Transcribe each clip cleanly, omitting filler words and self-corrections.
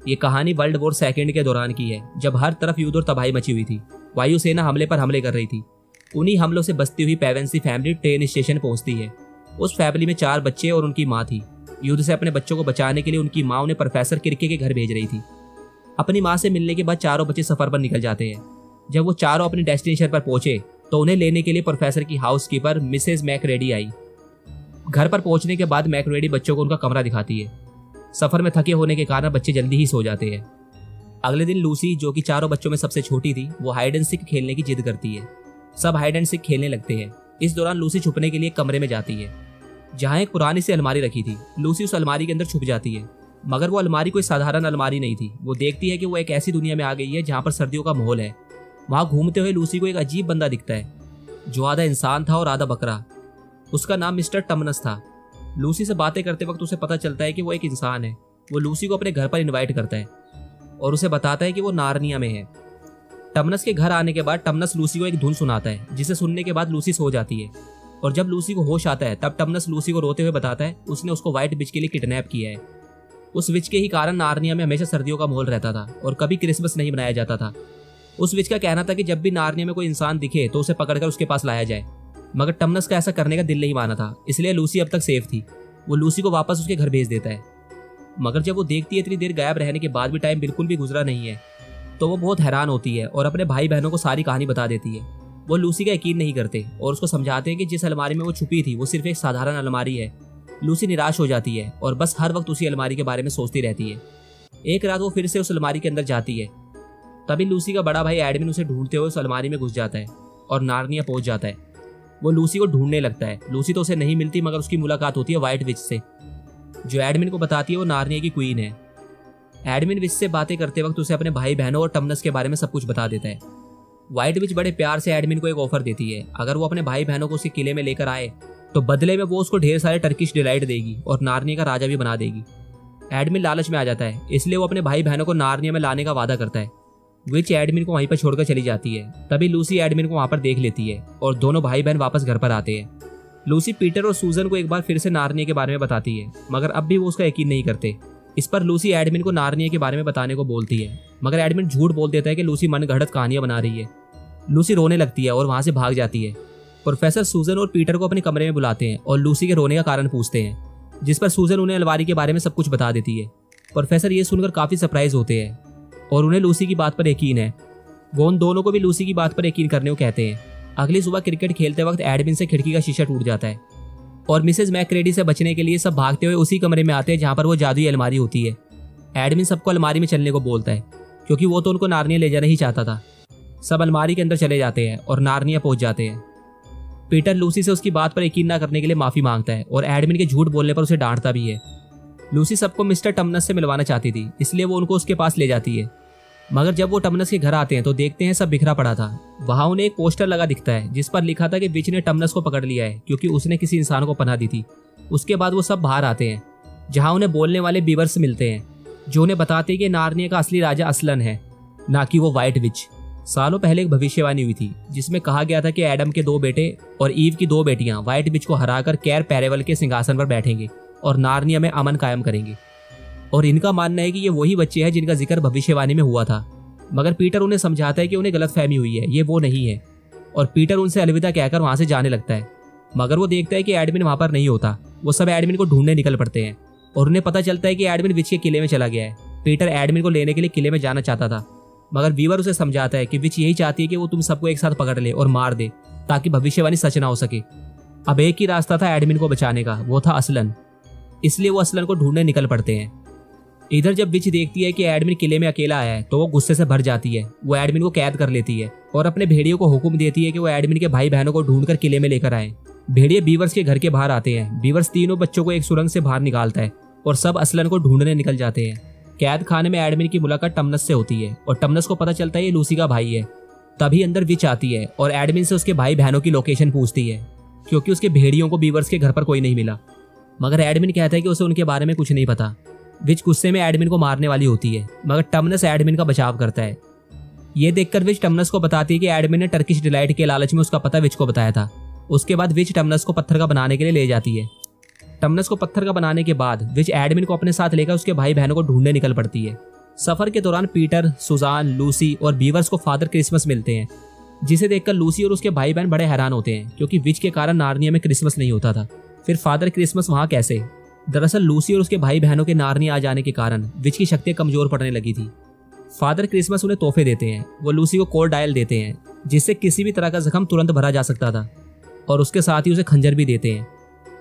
ये कहानी world war second के दौरान की है, जब हर तरफ युद्ध और तबाही मची हुई थी। वायुसेना हमले पर हमले कर रही थी। उन्हीं हमलों से बचती हुई पेवेंसी फैमिली ट्रेन स्टेशन पहुंचती है। उस फैमिली में 4 बच्चे और उनकी माँ थी। युद्ध से अपने बच्चों को बचाने के लिए उनकी माँ उन्हें प्रोफेसर किर्के के घर भेज रही थी। अपनी माँ से मिलने के बाद चारों बच्चे सफर पर निकल जाते हैं। जब वो चारों अपनी डेस्टिनेशन पर पहुंचे तो उन्हें लेने के लिए प्रोफेसर की हाउसकीपर मिसेज मैकरेडी आई। घर पर पहुंचने के बाद मैकरेडी बच्चों को उनका कमरा दिखाती है। सफर में थके होने के कारण बच्चे जल्दी ही सो जाते हैं। अगले दिन लूसी, जो कि चारों बच्चों में सबसे छोटी थी, वो हाइड एंड सीक खेलने की जिद करती है। सब हाइड एंड सीक खेलने लगते हैं। इस दौरान लूसी छुपने के लिए कमरे में जाती है, जहाँ एक पुरानी सी अलमारी रखी थी। लूसी उस अलमारी के अंदर छुप जाती है, मगर वो अलमारी कोई साधारण अलमारी नहीं थी। वो देखती है कि वो एक ऐसी दुनिया में आ गई है जहाँ पर सर्दियों का माहौल है। वहाँ घूमते हुए लूसी को एक अजीब बंदा दिखता है, जो आधा इंसान था और आधा बकरा। उसका नाम मिस्टर टमनस था। लूसी से बातें करते वक्त उसे पता चलता है कि वो एक इंसान है। वो लूसी को अपने घर पर इनवाइट करता है और उसे बताता है कि वो नार्निया में है। टमनस के घर आने के बाद टमनस लूसी को एक धुन सुनाता है, जिसे सुनने के बाद लूसी सो जाती है। और जब लूसी को होश आता है तब टमनस लूसी को रोते हुए बताता है उसने उसको व्हाइट विच के लिए किडनैप किया है। उस विच के ही कारण नार्निया में हमेशा सर्दियों का माहौल रहता था और कभी क्रिसमस नहीं मनाया जाता था। उस विच का कहना था कि जब भी नार्निया में कोई इंसान दिखे तो उसे पकड़कर उसके पास लाया जाए, मगर टमनस का ऐसा करने का दिल नहीं माना था। इसलिए लूसी अब तक सेफ थी। वो लूसी को वापस उसके घर भेज देता है, मगर जब वो देखती है इतनी देर गायब रहने के बाद भी टाइम बिल्कुल भी गुजरा नहीं है, तो वो बहुत हैरान होती है और अपने भाई बहनों को सारी कहानी बता देती है। वो लूसी का यकीन नहीं करते और उसको समझाते हैं कि जिस अलमारी में वो छुपी थी वो सिर्फ एक साधारण अलमारी है। लूसी निराश हो जाती है और बस हर वक्त उसी अलमारी के बारे में सोचती रहती है। एक रात वो फिर से उस अलमारी के अंदर जाती है। तभी लूसी का बड़ा भाई एडमिन उसे ढूंढते हुए उस अलमारी में घुस जाता है और नार्निया पहुंच जाता है। वो लूसी को ढूंढने लगता है। लूसी तो उसे नहीं मिलती, मगर उसकी मुलाकात होती है व्हाइट विच से, जो एडमिन को बताती है वो नार्निया की क्वीन है। एडमिन विच से बातें करते वक्त उसे अपने भाई बहनों और टमनस के बारे में सब कुछ बता देता है। व्हाइट विच बड़े प्यार से एडमिन को एक ऑफर देती है, अगर वो अपने भाई बहनों को उसके किले में लेकर आए तो बदले में वो उसको ढेर सारे टर्किश डिलाइट देगी और नार्निया का राजा भी बना देगी। एडमिन लालच में आ जाता है, इसलिए वो अपने भाई बहनों को नार्निया में लाने का वादा करता है। विच एडमिन को वहीं पर छोड़कर चली जाती है। तभी लूसी एडमिन को वहां पर देख लेती है और दोनों भाई बहन वापस घर पर आते हैं। लूसी पीटर और सूजन को एक बार फिर से नार्निया के बारे में बताती है, मगर अब भी वो उसका यकीन नहीं करते। इस पर लूसी एडमिन को नार्निया के बारे में बताने को बोलती है, मगर एडमिन झूठ बोल देता है कि लूसी मनगढ़ंत कहानियां बना रही है। लूसी रोने लगती है और वहां से भाग जाती है। प्रोफेसर सूजन और पीटर को अपने कमरे में बुलाते हैं और लूसी के रोने का कारण पूछते हैं, जिस पर सूजन उन्हें अलमारी के बारे में सब कुछ बता देती है। प्रोफेसर ये सुनकर काफी सरप्राइज होते हैं और उन्हें लूसी की बात पर यकीन है। वो उन दोनों को भी लूसी की बात पर यकीन करने को कहते हैं। अगली सुबह क्रिकेट खेलते वक्त एडमिन से खिड़की का शीशा टूट जाता है और मिसेज मैकरेडी से बचने के लिए सब भागते हुए उसी कमरे में आते हैं जहाँ पर वो जादुई अलमारी होती है। एडमिन सबको अलमारी में चलने को बोलता है, क्योंकि वो तो उनको नार्निया ले जाना ही चाहता था। सब अलमारी के अंदर चले जाते हैं और नार्निया पहुंच जाते हैं। पीटर लूसी से उसकी बात पर यकीन न करने के लिए माफी मांगता है और एडमिन के झूठ बोलने पर उसे डांटता भी है। लूसी सबको मिस्टर टमनस से मिलवाना चाहती थी, इसलिए वो उनको उसके पास ले जाती है। मगर जब वो टमनस के घर आते हैं तो देखते हैं सब बिखरा पड़ा था। वहां उन्हें एक पोस्टर लगा दिखता है जिस पर लिखा था कि विच ने टमनस को पकड़ लिया है, क्योंकि उसने किसी इंसान को पनाह दी थी। उसके बाद वो सब बाहर आते हैं, जहां उन्हें बोलने वाले बीवर्स मिलते हैं, जो उन्हें बताते हैं कि नार्निया का असली राजा असलन है, ना कि वो व्हाइट विच। सालों पहले एक भविष्यवाणी हुई थी जिसमें कहा गया था कि एडम के 2 बेटे और ईव की 2 बेटियां व्हाइट विच को हराकर कैर पैरेवल के सिंहासन पर बैठेंगे और नार्निया में अमन कायम करेंगे। और इनका मानना है कि ये वही बच्चे हैं जिनका जिक्र भविष्यवाणी में हुआ था। मगर पीटर उन्हें समझाता है कि उन्हें गलतफहमी हुई है, ये वो नहीं है। और पीटर उनसे अलविदा कहकर वहां से जाने लगता है, मगर वो देखता है कि एडमिन वहां पर नहीं होता। वो सब एडमिन को ढूंढने निकल पड़ते हैं और उन्हें पता चलता है कि एडमिन विच के किले में चला गया है। पीटर एडमिन को लेने के लिए किले में जाना चाहता था, मगर वीवर उसे समझाता है कि विच यही चाहती है कि वो तुम सबको एक साथ पकड़ ले और मार दे, ताकि भविष्यवाणी सच ना हो सके। अब एक ही रास्ता था एडमिन को बचाने का, वो था असलन। इसलिए वो असलन को ढूंढने निकल पड़ते हैं। इधर जब विच देखती है कि एडमिन किले में अकेला आया है तो वो गुस्से से भर जाती है। वो एडमिन को कैद कर लेती है और अपने भेड़ियों को हुक्म देती है कि वो एडमिन के भाई बहनों को ढूंढकर किले में लेकर आए। भेड़िए बीवर्स के घर के बाहर आते हैं। बीवर्स तीनों बच्चों को एक सुरंग से बाहर निकालता है और सब असलन को ढूंढने निकल जाते हैं। कैद खाने में एडमिन की मुलाकात टमनस से होती है और टमनस को पता चलता है ये लूसी का भाई है। तभी अंदर विच आती है और एडमिन से उसके भाई बहनों की लोकेशन पूछती है, क्योंकि उसके भेड़ियों को बीवर्स के घर पर कोई नहीं मिला। मगर एडमिन कहता है कि उसे उनके बारे में कुछ नहीं पता। विच गुस्से में एडमिन को मारने वाली होती है, मगर टमनस एडमिन का बचाव करता है। ये देखकर विच टमनस को बताती है कि एडमिन ने टर्किश डिलाइट के लालच में उसका पता विच को बताया था। उसके बाद विच टमनस को पत्थर का बनाने के लिए ले जाती है। टमनस को पत्थर का बनाने के बाद विच एडमिन को अपने साथ लेकर उसके भाई बहनों को ढूंढने निकल पड़ती है। सफर के दौरान पीटर, सुजान, लूसी और बीवर्स को फादर क्रिसमस मिलते हैं, जिसे देखकर लूसी और उसके भाई बहन बड़े हैरान होते हैं क्योंकि विच के कारण नार्निया में क्रिसमस नहीं होता था। फिर फादर क्रिसमस वहाँ कैसे? दरअसल लूसी और उसके भाई बहनों के नार्निया आ जाने के कारण विच की शक्तियां कमजोर पड़ने लगी थी। फादर क्रिसमस उन्हें तोहफे देते हैं। वो लूसी को कोल्ड डायल देते हैं जिससे किसी भी तरह का जख्म तुरंत भरा जा सकता था, और उसके साथ ही उसे खंजर भी देते हैं।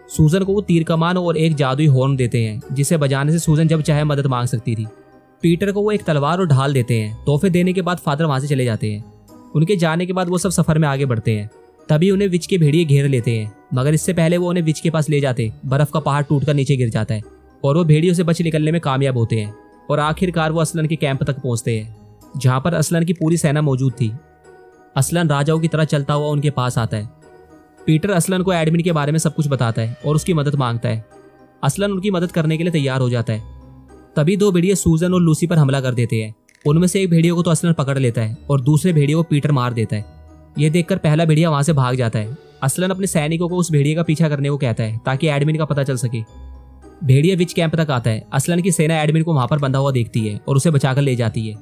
सूजन को वो तीर कमान और एक जादुई हॉर्न देते हैं जिसे बजाने से सूजन जब चाहे मदद मांग सकती थी। पीटर को वो एक तलवार और ढाल देते हैं। तोहफे देने के बाद फादर वहां से चले जाते हैं। उनके जाने के बाद वो सब सफर में आगे बढ़ते हैं। तभी उन्हें विच के भेड़िए घेर लेते हैं, मगर इससे पहले वो उन्हें विच के पास ले जाते बर्फ का पहाड़ टूटकर नीचे गिर जाता है और वो भेड़ियों से बच निकलने में कामयाब होते हैं। और आखिरकार वो असलन के कैंप तक पहुंचते हैं जहां पर असलन की पूरी सेना मौजूद थी। असलन राजाओं की तरह चलता हुआ उनके पास आता है। पीटर असलन को एडमिन के बारे में सब कुछ बताता है और उसकी मदद मांगता है। असलन उनकी मदद करने के लिए तैयार हो जाता है। तभी दो भेड़िए सूजन और लूसी पर हमला कर देते हैं। उनमें से एक भेड़ियों को तो असलन पकड़ लेता है और दूसरे भेड़ियों को पीटर मार देता है। यह देखकर पहला भेड़िया वहां से भाग जाता है। असलन अपने सैनिकों को उस भेड़िए का पीछा करने को कहता है ताकि एडमिन का पता चल सके। भेड़िया विच कैंप तक आता है। असलन की सेना एडमिन को वहां पर बंधा हुआ देखती है और उसे बचाकर ले जाती है।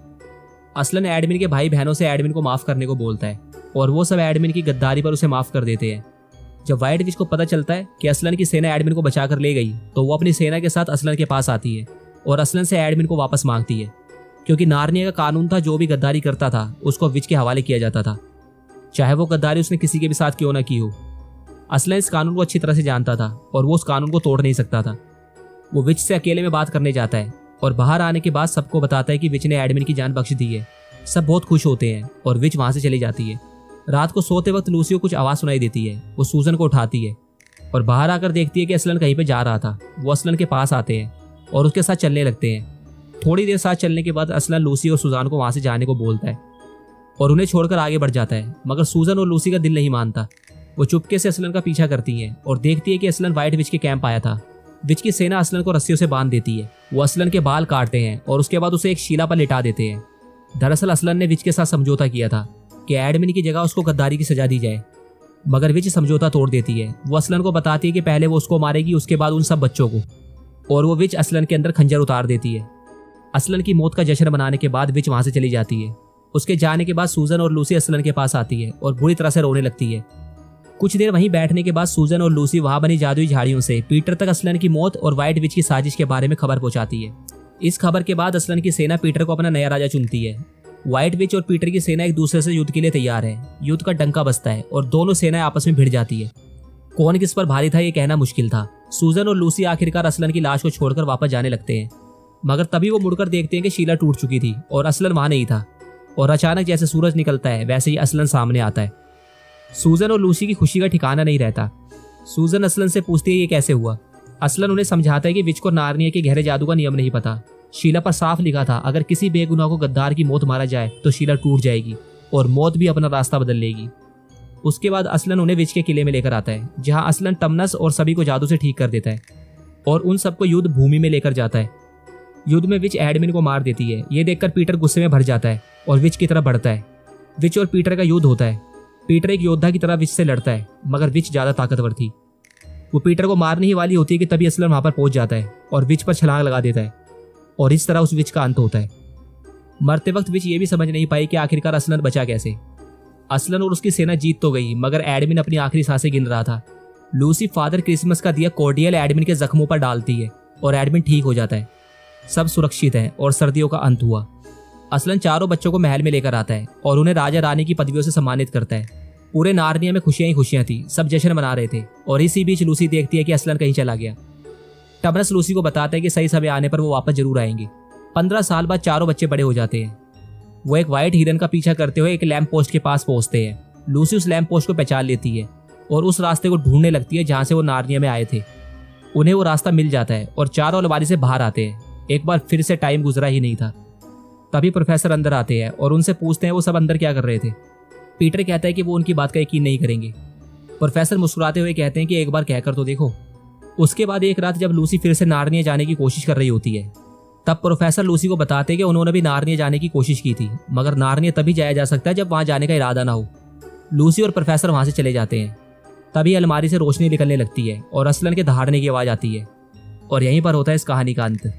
असलन एडमिन के भाई बहनों से एडमिन को माफ करने को बोलता है और वो सब एडमिन की गद्दारी पर उसे माफ कर देते हैं। जब व्हाइट विच को पता चलता है कि असलन की सेना एडमिन को बचाकर ले गई तो वो अपनी सेना के साथ असलन के पास आती है और असलन से एडमिन को वापस मांगती है, क्योंकि नार्निया का कानून था जो भी गद्दारी करता था उसको विच के हवाले किया जाता था, चाहे वो गद्दारी उसने किसी के भी साथ क्यों ना की हो। असलन इस कानून को अच्छी तरह से जानता था और वो उस कानून को तोड़ नहीं सकता था। वो विच से अकेले में बात करने जाता है और बाहर आने के बाद सबको बताता है कि विच ने एडमिन की जान बख्श दी है। सब बहुत खुश होते हैं और विच वहां से चली जाती है। रात को सोते वक्त लूसी को कुछ आवाज सुनाई देती है। वो सूजन को उठाती है और बाहर आकर देखती है कि असलन कहीं पे जा रहा था। वो असलन के पास आते हैं और उसके साथ चलने लगते हैं। थोड़ी देर साथ चलने के बाद असलन लूसी और सुजान को वहां से जाने को बोलता है और उन्हें छोड़कर आगे बढ़ जाता है, मगर सूजन और लूसी का दिल नहीं मानता। वो चुपके से असलन का पीछा करती है और देखती है कि असलन व्हाइट विच के कैंप आया था। विच की सेना असलन को रस्सियों से बांध देती है। वो असलन के बाल काटते हैं और उसके बाद उसे एक शीला पर लिटा देते हैं। दरअसल असलन ने विच के साथ समझौता किया था कि एडमिन की जगह उसको गद्दारी की सजा दी जाए, मगर विच समझौता तोड़ देती है। वो असलन को बताती है कि पहले वो उसको मारेगी, उसके बाद उन सब बच्चों को, और वो विच असलन के अंदर खंजर उतार देती है। असलन की मौत का जश्न मनाने के बाद विच वहां से चली जाती है। उसके जाने के बाद सूजन और लूसी असलन के पास आती है और बुरी तरह से रोने लगती है। कुछ देर वहीं बैठने के बाद सूजन और लूसी वहां बनी जादुई झाड़ियों से पीटर तक असलन की मौत और व्हाइट विच की साजिश के बारे में खबर पहुंचाती है। इस खबर के बाद असलन की सेना पीटर को अपना नया राजा चुनती है। व्हाइट विच और पीटर की सेना एक दूसरे से युद्ध के लिए तैयार है। युद्ध का डंका बजता है और दोनों सेनाएं आपस में भिड़ जाती है। कौन किस पर भारी था ये कहना मुश्किल था। सूजन और लूसी आखिरकार असलन की लाश को छोड़कर वापस जाने लगते हैं, मगर तभी वो मुड़कर देखते हैं कि शीला टूट चुकी थी और असलन वहां नहीं था। और अचानक जैसे सूरज निकलता है वैसे ही असलन सामने आता है। सूजन और लूसी की खुशी का ठिकाना नहीं रहता। सूजन असलन से पूछती है ये कैसे हुआ। असलन उन्हें समझाता है कि विच को नार्निया के गहरे जादू का नियम नहीं पता। शीला पर साफ लिखा था अगर किसी बेगुनाह को गद्दार की मौत मारा जाए तो शीला टूट जाएगी और मौत भी अपना रास्ता बदल लेगी। उसके बाद असलन उन्हें विच के किले में लेकर आता है, जहां असलन टमनस और सभी को जादू से ठीक कर देता है और उन सबको युद्ध भूमि में लेकर जाता है। युद्ध में विच एडमिन को मार देती है। ये देखकर पीटर गुस्से में भर जाता है और विच की तरफ बढ़ता है। विच और पीटर का युद्ध होता है। पीटर एक योद्धा की तरह विच से लड़ता है, मगर विच ज्यादा ताकतवर थी। वो पीटर को मारने ही वाली होती है कि तभी असलन वहां पर पहुंच जाता है और विच पर छलांग लगा देता है और इस तरह उस विच का अंत होता है। मरते वक्त विच ये भी समझ नहीं पाई कि आखिरकार असलन बचा कैसे। असलन और उसकी सेना जीत तो गई, मगर एडमिन अपनी आखिरी सांसें गिन रहा था। लूसी फादर क्रिसमस का दिया कोर्डियल एडमिन के जख्मों पर डालती है और एडमिन ठीक हो जाता है। सब सुरक्षित है और सर्दियों का अंत हुआ। असलन चारों बच्चों को महल में लेकर आता है और उन्हें राजा रानी की पदवियों से सम्मानित करता है। पूरे नार्निया में खुशियां ही खुशियां थी। सब जश्न मना रहे थे और इसी बीच लूसी देखती है कि असलन कहीं चला गया। टमनस लूसी को बताता है कि सही समय आने पर वो वापस जरूर आएंगे। 15 साल बाद चारों बच्चे बड़े हो जाते हैं। वो एक व्हाइट हिरन का पीछा करते हुए एक लैंप पोस्ट के पास पहुंचते हैं। लूसी उस लैंप पोस्ट को पहचान लेती है और उस रास्ते को ढूंढने लगती है जहां से वो नार्निया में आए थे। उन्हें वो रास्ता मिल जाता है और चारों अलमारी से बाहर आते हैं। एक बार फिर से टाइम गुजरा ही नहीं था। तभी प्रोफेसर अंदर आते हैं और उनसे पूछते हैं वो सब अंदर क्या कर रहे थे। पीटर कहता है कि वो उनकी बात का यकीन नहीं करेंगे। प्रोफेसर मुस्कुराते हुए कहते हैं कि एक बार कहकर तो देखो। उसके बाद एक रात जब लूसी फिर से नार्निया जाने की कोशिश कर रही होती है, तब प्रोफेसर लूसी को बताते हैं कि उन्होंने भी नार्निया जाने की कोशिश की थी, मगर नार्निया तभी जाया जा सकता है जब वहां जाने का इरादा ना हो। लूसी और प्रोफेसर वहां से चले जाते हैं। तभी अलमारी से रोशनी निकलने लगती है और असलन के दहाड़ने की आवाज आती है और यहीं पर होता है इस कहानी का अंत।